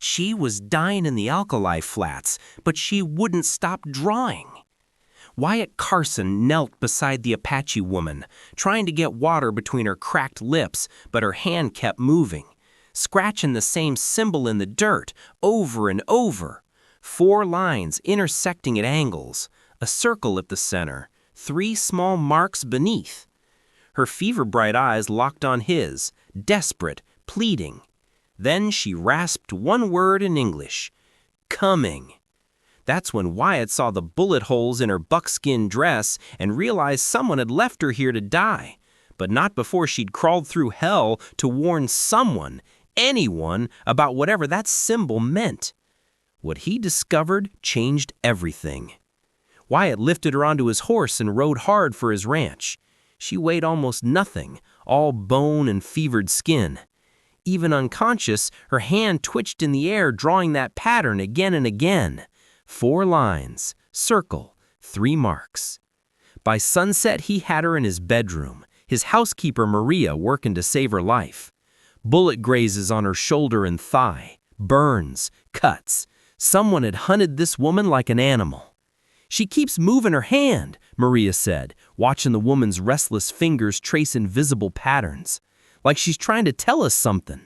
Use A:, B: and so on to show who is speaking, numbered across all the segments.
A: She was dying in the alkali flats, but she wouldn't stop drawing. Wyatt Carson knelt beside the Apache woman, trying to get water between her cracked lips, but her hand kept moving, scratching the same symbol in the dirt over and over. 4 lines intersecting at angles, a circle at the center, 3 small marks beneath. Her fever-bright eyes locked on his, desperate, pleading. Then she rasped one word in English, "Coming." That's when Wyatt saw the bullet holes in her buckskin dress and realized someone had left her here to die, but not before she'd crawled through hell to warn someone, anyone, about whatever that symbol meant. What he discovered changed everything. Wyatt lifted her onto his horse and rode hard for his ranch. She weighed almost nothing, all bone and fevered skin. Even unconscious, her hand twitched in the air, drawing that pattern again and again. 4 lines, circle, 3 marks. By sunset, he had her in his bedroom, his housekeeper Maria working to save her life. Bullet grazes on her shoulder and thigh, burns, cuts. Someone had hunted this woman like an animal. "She keeps moving her hand," Maria said, watching the woman's restless fingers trace invisible patterns. "Like she's trying to tell us something."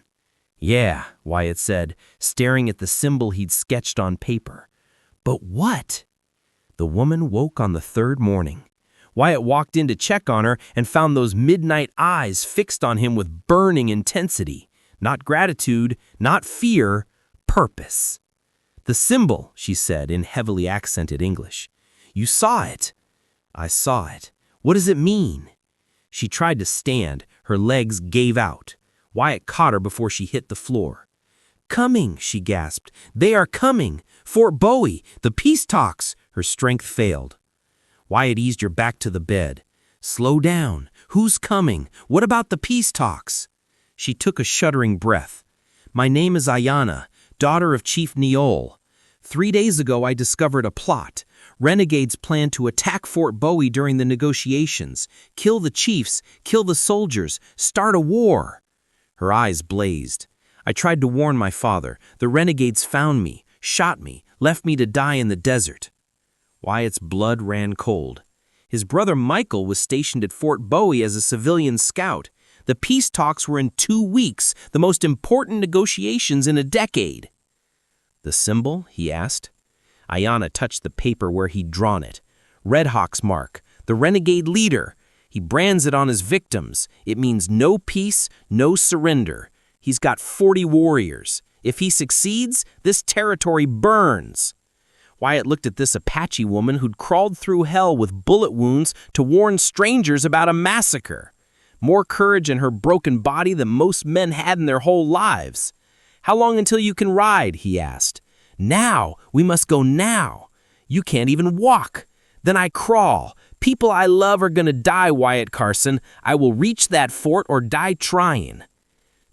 A: "Yeah," Wyatt said, staring at the symbol he'd sketched on paper. "But what?" The woman woke on the 3rd morning. Wyatt walked in to check on her and found those midnight eyes fixed on him with burning intensity. Not gratitude, not fear, purpose. "The symbol," she said in heavily accented English. "You saw it." "I saw it. What does it mean?" She tried to stand. Her legs gave out. Wyatt caught her before she hit the floor. "Coming," she gasped. "They are coming. Fort Bowie, the peace talks." Her strength failed. Wyatt eased her back to the bed. "Slow down. Who's coming? What about the peace talks?" She took a shuddering breath. "My name is Ayanna, daughter of Chief Neol. 3 days ago I discovered a plot. Renegades plan to attack Fort Bowie during the negotiations, kill the chiefs, kill the soldiers, start a war." Her eyes blazed. "I tried to warn my father. The renegades found me, shot me, left me to die in the desert." Wyatt's blood ran cold. His brother Michael was stationed at Fort Bowie as a civilian scout. The peace talks were in 2 weeks, the most important negotiations in a decade. "The symbol?" he asked. Ayanna touched the paper where he'd drawn it. "Red Hawk's mark, the renegade leader. He brands it on his victims. It means no peace, no surrender. He's got 40 warriors. If he succeeds, this territory burns." Wyatt looked at this Apache woman who'd crawled through hell with bullet wounds to warn strangers about a massacre. More courage in her broken body than most men had in their whole lives. "How long until you can ride?" he asked. "Now. We must go now." "You can't even walk." "Then I crawl. People I love are gonna die, Wyatt Carson. I will reach that fort or die trying."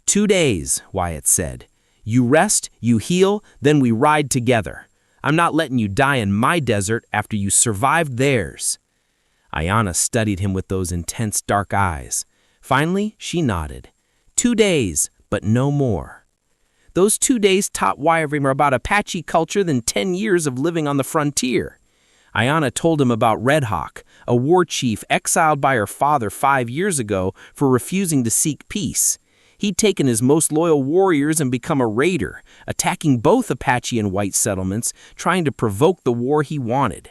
A: 2 days, Wyatt said. "You rest, you heal, then we ride together. I'm not letting you die in my desert after you survived theirs." Ayanna studied him with those intense dark eyes. Finally, she nodded. 2 days, but no more. Those 2 days taught Wyatt more about Apache culture than 10 years of living on the frontier. Ayanna told him about Red Hawk, a war chief exiled by her father 5 years ago for refusing to seek peace. He'd taken his most loyal warriors and become a raider, attacking both Apache and white settlements, trying to provoke the war he wanted.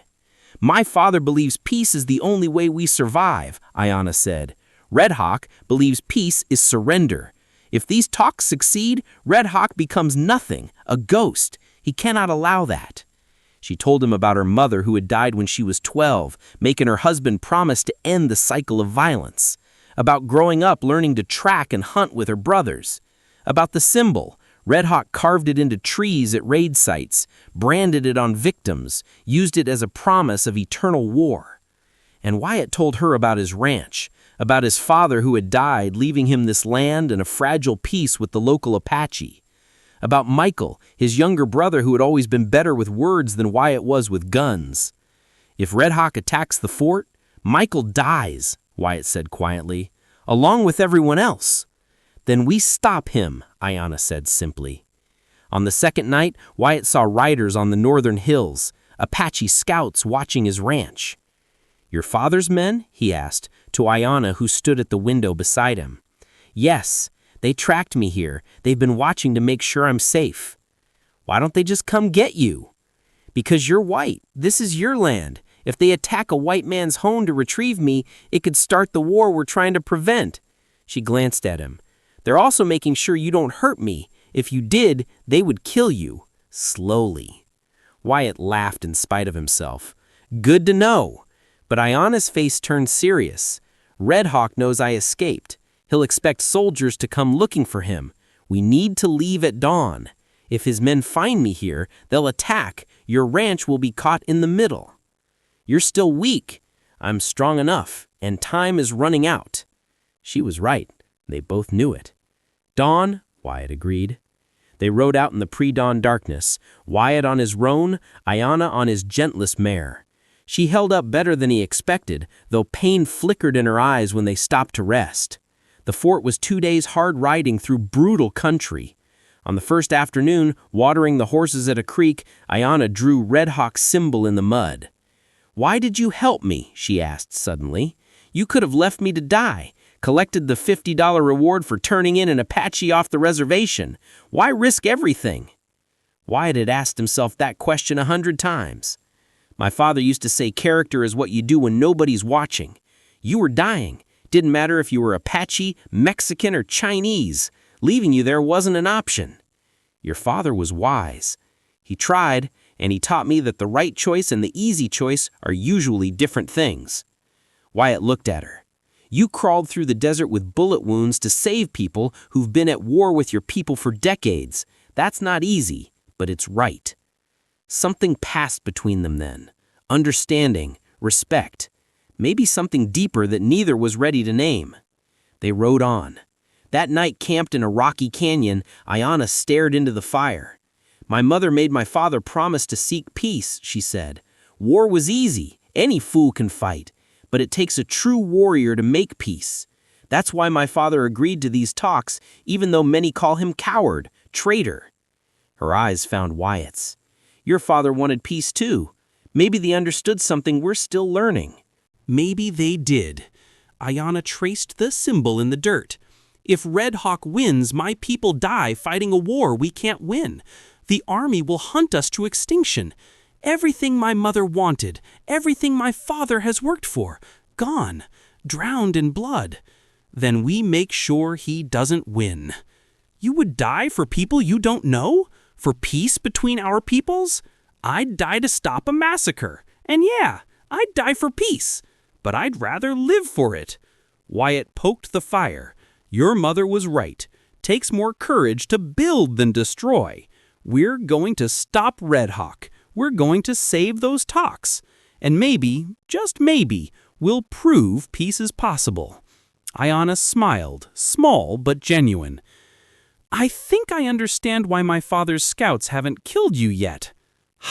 A: "My father believes peace is the only way we survive," Ayanna said. "Red Hawk believes peace is surrender. If these talks succeed, Red Hawk becomes nothing, a ghost. He cannot allow that." She told him about her mother who had died when she was 12, making her husband promise to end the cycle of violence. About growing up learning to track and hunt with her brothers. About the symbol. Red Hawk carved it into trees at raid sites, branded it on victims, used it as a promise of eternal war. And Wyatt told her about his ranch, about his father who had died, leaving him this land and a fragile peace with the local Apache. About Michael, his younger brother who had always been better with words than Wyatt was with guns. "If Red Hawk attacks the fort, Michael dies," Wyatt said quietly, "along with everyone else." "Then we stop him," Ayanna said simply. On the second night, Wyatt saw riders on the northern hills, Apache scouts watching his ranch. "Your father's men?" he asked, to Ayanna, who stood at the window beside him. "Yes, they tracked me here. They've been watching to make sure I'm safe." "Why don't they just come get you?" "Because you're white. This is your land. If they attack a white man's home to retrieve me, it could start the war we're trying to prevent." She glanced at him. "They're also making sure you don't hurt me. If you did, they would kill you. Slowly." Wyatt laughed in spite of himself. "Good to know." But Ayanna's face turned serious. "Red Hawk knows I escaped. He'll expect soldiers to come looking for him. We need to leave at dawn. If his men find me here, they'll attack. Your ranch will be caught in the middle." "You're still weak." "I'm strong enough, and time is running out." She was right. They both knew it. "Dawn," Wyatt agreed. They rode out in the pre-dawn darkness, Wyatt on his roan, Ayanna on his gentlest mare. She held up better than he expected, though pain flickered in her eyes when they stopped to rest. The fort was 2 days hard riding through brutal country. On the first afternoon, watering the horses at a creek, Ayanna drew Red Hawk's symbol in the mud. "Why did you help me?" she asked suddenly. "You could have left me to die, collected the $50 reward for turning in an Apache off the reservation. Why risk everything?" Wyatt had asked himself that question 100 times. "My father used to say character is what you do when nobody's watching. You were dying. Didn't matter if you were Apache, Mexican, or Chinese. Leaving you there wasn't an option." Your father was wise. He tried, and he taught me that the right choice and the easy choice are usually different things. Wyatt looked at her. "You crawled through the desert with bullet wounds to save people who've been at war with your people for decades. That's not easy, but it's right." Something passed between them then. Understanding, respect. Maybe something deeper that neither was ready to name. They rode on. That night, camped in a rocky canyon, Ayanna stared into the fire. "My mother made my father promise to seek peace," she said. "War was easy. Any fool can fight. But it takes a true warrior to make peace. That's why my father agreed to these talks, even though many call him coward, traitor." Her eyes found Wyatt's. "Your father wanted peace too. Maybe they understood something we're still learning."
B: Maybe they did. Ayanna traced the symbol in the dirt. "If Red Hawk wins, my people die fighting a war we can't win. The army will hunt us to extinction. Everything my mother wanted, everything my father has worked for, gone, drowned in blood. Then we make sure he doesn't win." "You would die for people you don't know? For peace between our peoples?" "I'd die to stop a massacre. And yeah, I'd die for peace. But I'd rather live for it." Wyatt poked the fire. "Your mother was right. Takes more courage to build than destroy. We're going to stop Red Hawk. We're going to save those talks. And maybe, just maybe, we'll prove peace is possible." Ayanna smiled, small but genuine. "I think I understand why my father's scouts haven't killed you yet."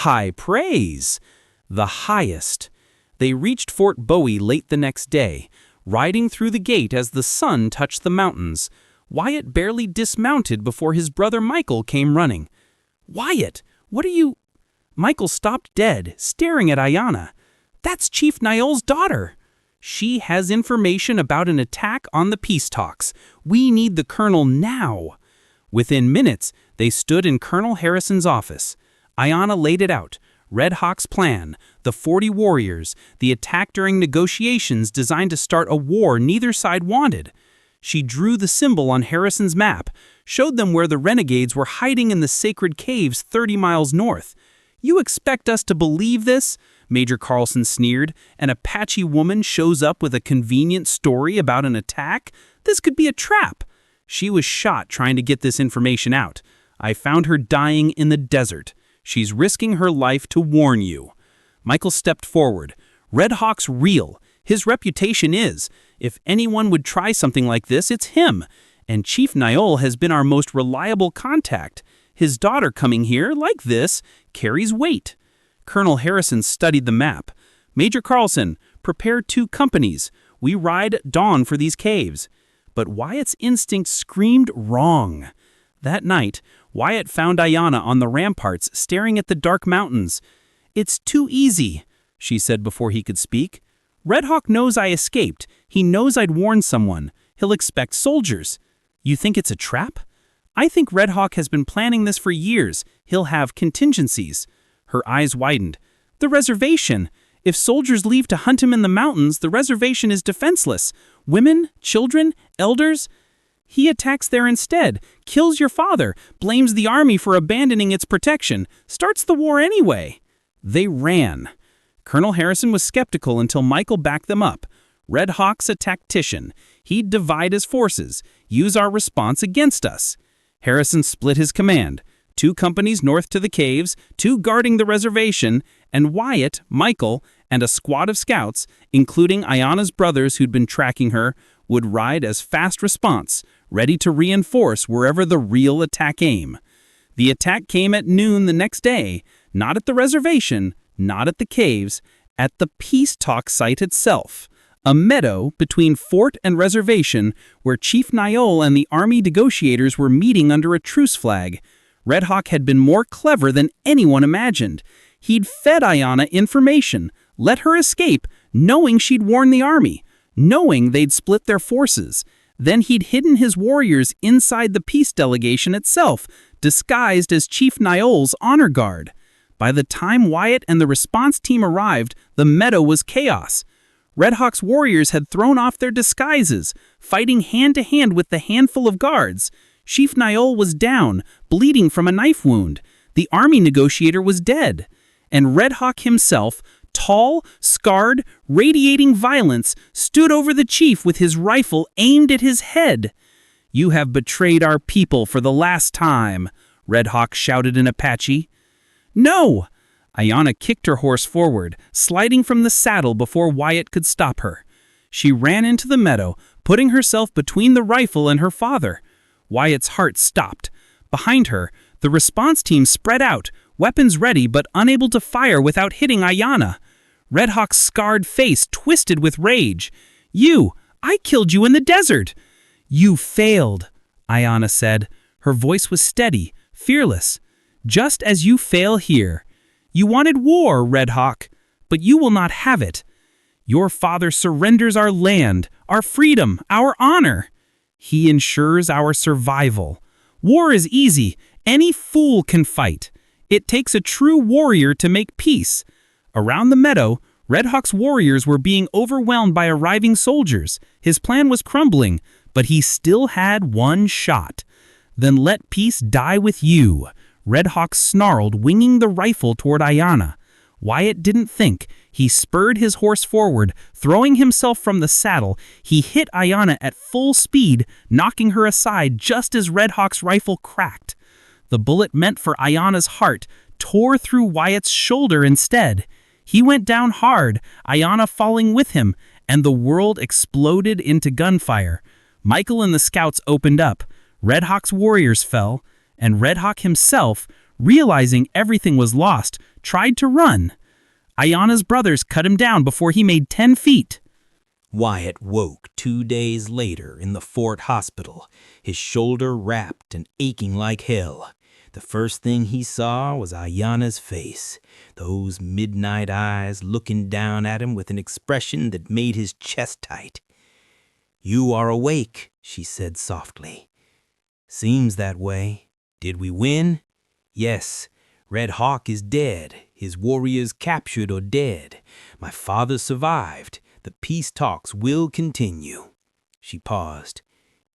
B: High praise. The highest. They reached Fort Bowie late the next day, riding through the gate as the sun touched the mountains. Wyatt barely dismounted before his brother Michael came running. "Wyatt, what are you—" Michael stopped dead, staring at Ayanna. "That's Chief Niall's daughter. She has information about an attack on the peace talks. We need the colonel now." Within minutes, they stood in Colonel Harrison's office. Ayanna laid it out. Red Hawk's plan, the 40 warriors, the attack during negotiations designed to start a war neither side wanted. She drew the symbol on Harrison's map, showed them where the renegades were hiding in the sacred caves 30 miles north. "You expect us to believe this?" Major Carlson sneered. "An Apache woman shows up with a convenient story about an attack? This could be a trap." "She was shot trying to get this information out. I found her dying in the desert. She's risking her life to warn you." Michael stepped forward. "Red Hawk's real. His reputation is. If anyone would try something like this, it's him. And Chief Niall has been our most reliable contact. His daughter coming here, like this, carries weight." Colonel Harrison studied the map. "Major Carlson, prepare 2 companies. We ride dawn for these caves." But Wyatt's instinct screamed wrong. That night, Wyatt found Ayanna on the ramparts staring at the dark mountains. "It's too easy," she said before he could speak. "Red Hawk knows I escaped. He knows I'd warned someone. He'll expect soldiers. You think it's a trap? I think Red Hawk has been planning this for years. He'll have contingencies." Her eyes widened. "The reservation. If soldiers leave to hunt him in the mountains, the reservation is defenseless. Women, children, elders. He attacks there instead, kills your father, blames the army for abandoning its protection, starts the war anyway." They ran. Colonel Harrison was skeptical until Michael backed them up. Red Hawk's a tactician. He'd divide his forces, use our response against us. Harrison split his command. 2 companies north to the caves, 2 guarding the reservation, and Wyatt, Michael, and a squad of scouts, including Ayanna's brothers who'd been tracking her, would ride as fast response, ready to reinforce wherever the real attack came. The attack came at noon the next day, not at the reservation, not at the caves, at the peace talk site itself, a meadow between fort and reservation where Chief Niol and the army negotiators were meeting under a truce flag. Red Hawk had been more clever than anyone imagined. He'd fed Ayanna information, let her escape, knowing she'd warned the army, knowing they'd split their forces. Then he'd hidden his warriors inside the peace delegation itself, disguised as Chief Niol's honor guard. By the time Wyatt and the response team arrived, the meadow was chaos. Red Hawk's warriors had thrown off their disguises, fighting hand-to-hand with the handful of guards. Chief Niol was down, bleeding from a knife wound. The army negotiator was dead. And Red Hawk himself, tall, scarred, radiating violence, stood over the chief with his rifle aimed at his head. "You have betrayed our people for the last time," Red Hawk shouted in Apache. "No!" Ayanna kicked her horse forward, sliding from the saddle before Wyatt could stop her. She ran into the meadow, putting herself between the rifle and her father. Wyatt's heart stopped. Behind her, the response team spread out, weapons ready but unable to fire without hitting Ayanna. Red Hawk's scarred face twisted with rage. I killed you in the desert." "You failed," Ayanna said. Her voice was steady, fearless. "Just as you fail here. You wanted war, Red Hawk, but you will not have it. Your father surrenders our land, our freedom, our honor. He ensures our survival. War is easy. Any fool can fight. It takes a true warrior to make peace." Around the meadow, Red Hawk's warriors were being overwhelmed by arriving soldiers. His plan was crumbling, but he still had one shot. "Then let peace die with you," Red Hawk snarled, winging the rifle toward Ayanna. Wyatt didn't think. He spurred his horse forward, throwing himself from the saddle. He hit Ayanna at full speed, knocking her aside just as Red Hawk's rifle cracked. The bullet meant for Ayanna's heart tore through Wyatt's shoulder instead. He went down hard, Ayanna falling with him, and the world exploded into gunfire. Michael and the scouts opened up. Red Hawk's warriors fell, and Red Hawk himself, realizing everything was lost, tried to run. Ayanna's brothers cut him down before he made 10 feet.
A: Wyatt woke 2 days later in the fort hospital, his shoulder wrapped and aching like hell. The first thing he saw was Ayanna's face, those midnight eyes looking down at him with an expression that made his chest tight. "You are awake," she said softly. "Seems that way. Did we win?" "Yes. Red Hawk is dead. His warriors captured or dead. My father survived. The peace talks will continue." She paused.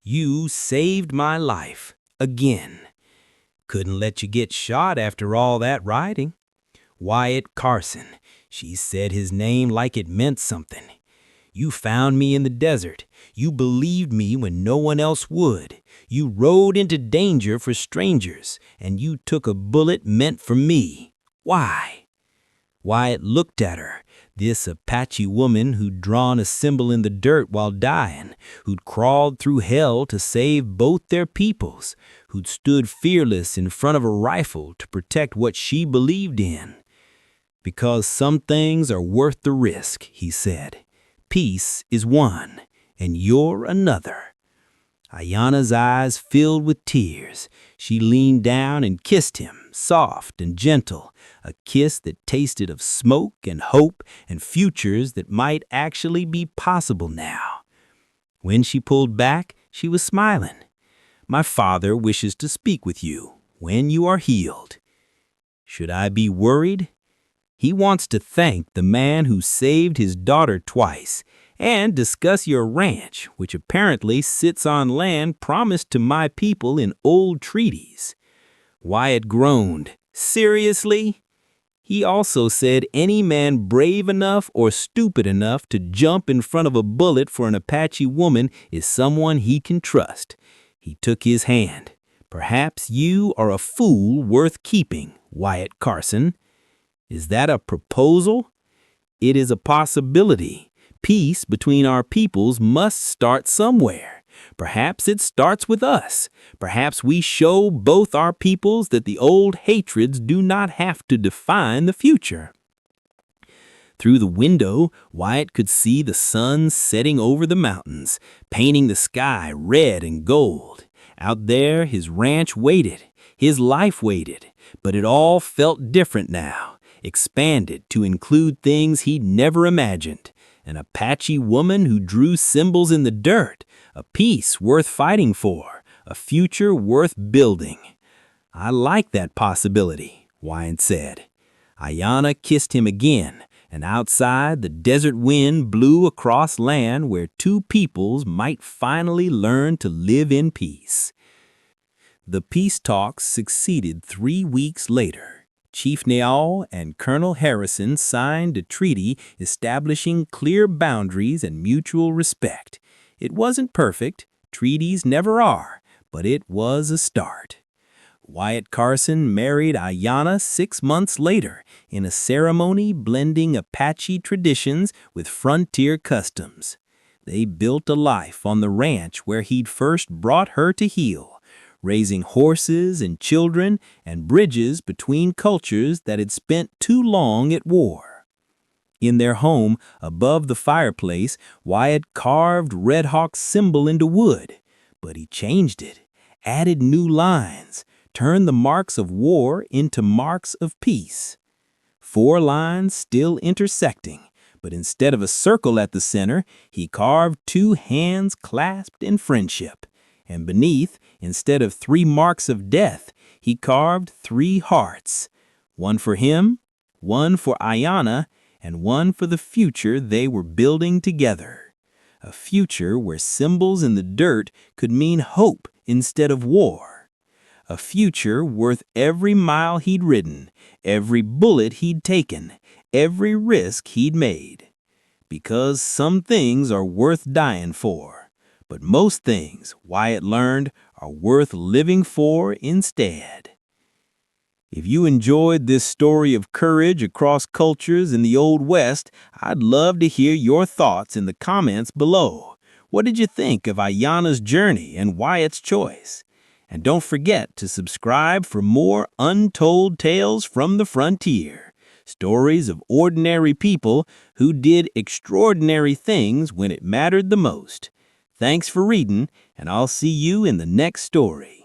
A: "You saved my life. Again. Couldn't let you get shot after all that riding. Wyatt Carson." She said his name like it meant something. "You found me in the desert. You believed me when no one else would. You rode into danger for strangers, and you took a bullet meant for me. Why?" Wyatt looked at her, this Apache woman who'd drawn a symbol in the dirt while dying, who'd crawled through hell to save both their peoples, who'd stood fearless in front of a rifle to protect what she believed in. "Because some things are worth the risk," he said. "Peace is one, and you're another."
C: Ayana's eyes filled with tears. She leaned down and kissed him, soft and gentle, a kiss that tasted of smoke and hope and futures that might actually be possible now. When she pulled back, she was smiling. "My father wishes to speak with you when you are healed." "Should I be worried?" "He wants to thank the man who saved his daughter twice and discuss your ranch, which apparently sits on land promised to my people in old treaties." Wyatt groaned. "Seriously?" "He also said any man brave enough or stupid enough to jump in front of a bullet for an Apache woman is someone he can trust." He took his hand. "Perhaps you are a fool worth keeping, Wyatt Carson." "Is that a proposal?" "It is a possibility. Peace between our peoples must start somewhere. Perhaps it starts with us. Perhaps we show both our peoples that the old hatreds do not have to define the future." Through the window, Wyatt could see the sun setting over the mountains, painting the sky red and gold. Out there, his ranch waited. His life waited. But it all felt different now, expanded to include things he'd never imagined. An Apache woman who drew symbols in the dirt, a peace worth fighting for, a future worth building. "I like that possibility," Wyatt said. Ayana kissed him again, and outside the desert wind blew across land where two peoples might finally learn to live in peace. The peace talks succeeded 3 weeks later. Chief Neal and Colonel Harrison signed a treaty establishing clear boundaries and mutual respect. It wasn't perfect, treaties never are, but it was a start. Wyatt Carson married Ayana 6 months later in a ceremony blending Apache traditions with frontier customs. They built a life on the ranch where he'd first brought her to heel, raising horses and children and bridges between cultures that had spent too long at war. In their home, above the fireplace, Wyatt carved Red Hawk's symbol into wood, but he changed it, added new lines, turned the marks of war into marks of peace. 4 lines still intersecting, but instead of a circle at the center, he carved 2 hands clasped in friendship. And beneath, instead of 3 marks of death, he carved 3 hearts. One for him, one for Ayana, and one for the future they were building together. A future where symbols in the dirt could mean hope instead of war. A future worth every mile he'd ridden, every bullet he'd taken, every risk he'd made. Because some things are worth dying for. But most things, Wyatt learned, are worth living for instead. If you enjoyed this story of courage across cultures in the Old West, I'd love to hear your thoughts in the comments below. What did you think of Ayana's journey and Wyatt's choice? And don't forget to subscribe for more untold tales from the frontier. Stories of ordinary people who did extraordinary things when it mattered the most. Thanks for reading, and I'll see you in the next story.